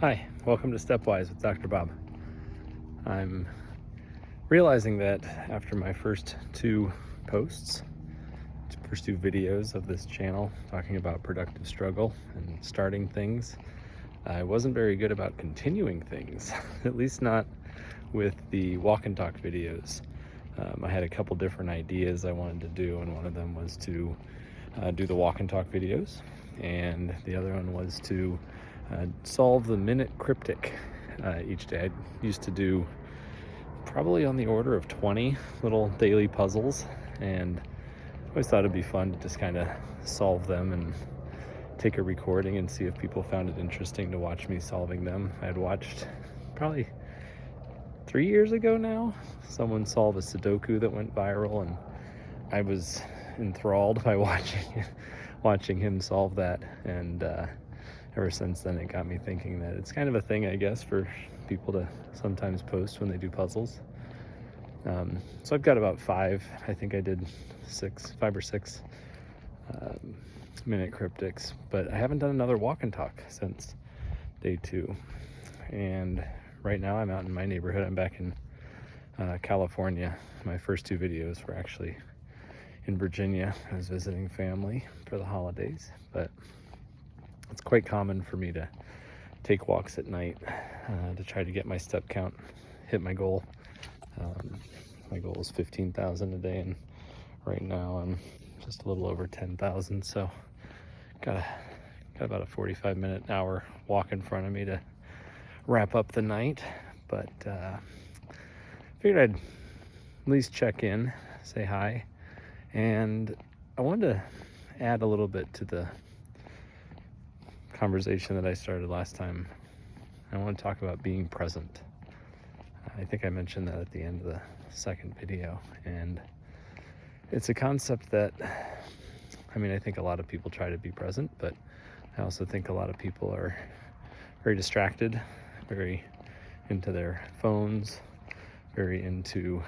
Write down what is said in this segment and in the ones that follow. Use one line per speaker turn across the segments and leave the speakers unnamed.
Hi, welcome to Stepwise with Dr. Bob. I'm realizing that after my first two videos of this channel talking about productive struggle and starting things, I wasn't very good about continuing things, at least not with the walk and talk videos. I had a couple different ideas I wanted to do, and one of them was to do the walk and talk videos, and the other one was to solve the minute cryptic each day. I used to do probably on the order of 20 little daily puzzles, and I always thought it'd be fun to just kind of solve them and take a recording and see if people found it interesting to watch me solving them. I had watched probably 3 years ago now someone solve a Sudoku that went viral, and I was enthralled by watching him solve that, and ever since then it got me thinking that it's kind of a thing, I guess, for people to sometimes post when they do puzzles. So I've got about I think I did 5 or 6 minute cryptics, but I haven't done another walk and talk since day 2. And right now I'm out in my neighborhood. I'm back in California. My first 2 videos were actually in Virginia. I was visiting family for the holidays, but it's quite common for me to take walks at night to try to get my step count, hit my goal. My goal is 15,000 a day, and right now I'm just a little over 10,000. So got about a 45-minute hour walk in front of me to wrap up the night. But figured I'd at least check in, say hi, and I wanted to add a little bit to the conversation that I started last time. I want to talk about being present. I think I mentioned that at the end of the second video, and it's a concept that, I think a lot of people try to be present, but I also think a lot of people are very distracted, very into their phones, very into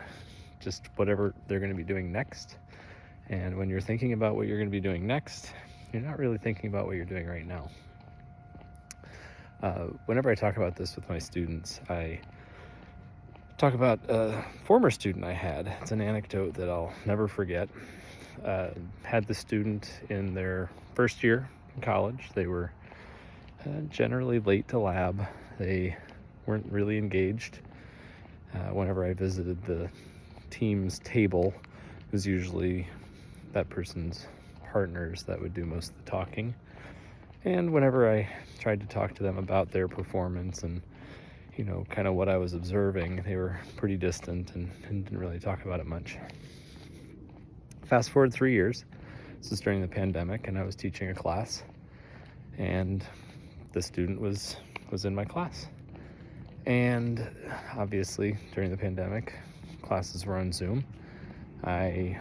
just whatever they're going to be doing next. And when you're thinking about what you're going to be doing next, you're not really thinking about what you're doing right now. Whenever I talk about this with my students, I talk about a former student I had. It's an anecdote that I'll never forget. Had the student in their first year in college. They were generally late to lab. They weren't really engaged. Whenever I visited the team's table, it was usually that person's partners that would do most of the talking. And whenever I tried to talk to them about their performance and, kind of what I was observing, they were pretty distant and didn't really talk about it much. Fast forward 3 years. This was during the pandemic, and I was teaching a class, and the student was in my class. And obviously, during the pandemic, classes were on Zoom. I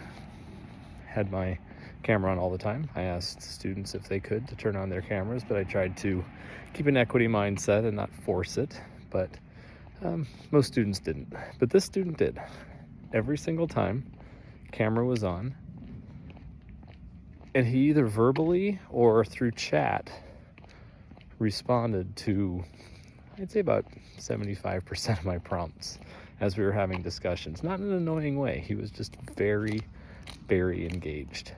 had my camera on all the time. I asked students if they could to turn on their cameras, but I tried to keep an equity mindset and not force it. But most students didn't. But this student did. Every single time, camera was on, and he either verbally or through chat responded to, I'd say, about 75% of my prompts as we were having discussions. Not in an annoying way. He was just very, very engaged.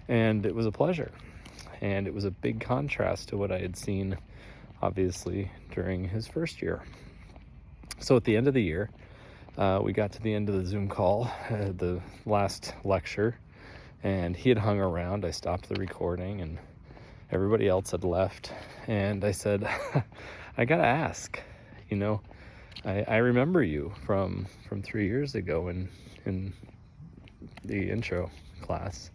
And it was a pleasure. And it was a big contrast to what I had seen, obviously, during his first year. So at the end of the year, we got to the end of the Zoom call, the last lecture, and he had hung around. I stopped the recording, and everybody else had left. And I said, I gotta ask, I remember you from 3 years ago in the intro class.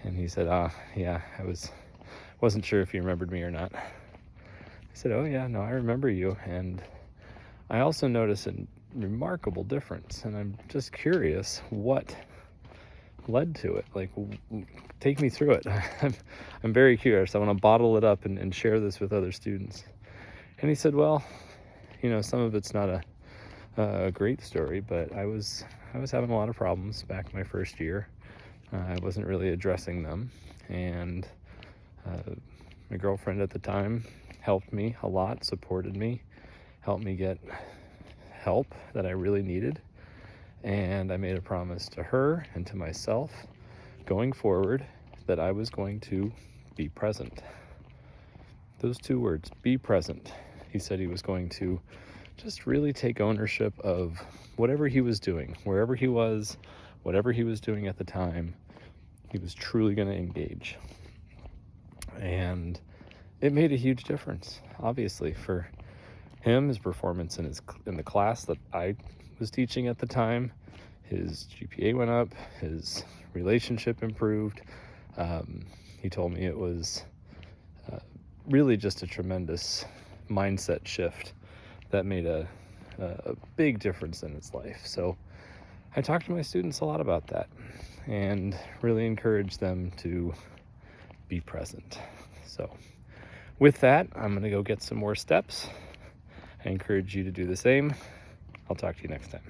And he said, yeah, wasn't sure if you remembered me or not. I said, oh yeah, no, I remember you. And I also noticed a remarkable difference, and I'm just curious what led to it. Like, take me through it. I'm very curious. I want to bottle it up and share this with other students. And he said, well, some of it's not a great story, but I was having a lot of problems back my first year. I wasn't really addressing them, and my girlfriend at the time helped me a lot, supported me, helped me get help that I really needed. And I made a promise to her and to myself going forward that I was going to be present. Those 2 words, be present. He said he was going to just really take ownership of whatever he was doing, wherever he was, whatever he was doing at the time. He was truly going to engage. And it made a huge difference, obviously, for him, his performance in the class that I was teaching at the time. His GPA went up, his relationship improved. He told me it was really just a tremendous mindset shift that made a big difference in his life. So I talk to my students a lot about that and really encourage them to be present. So with that, I'm going to go get some more steps. I encourage you to do the same. I'll talk to you next time.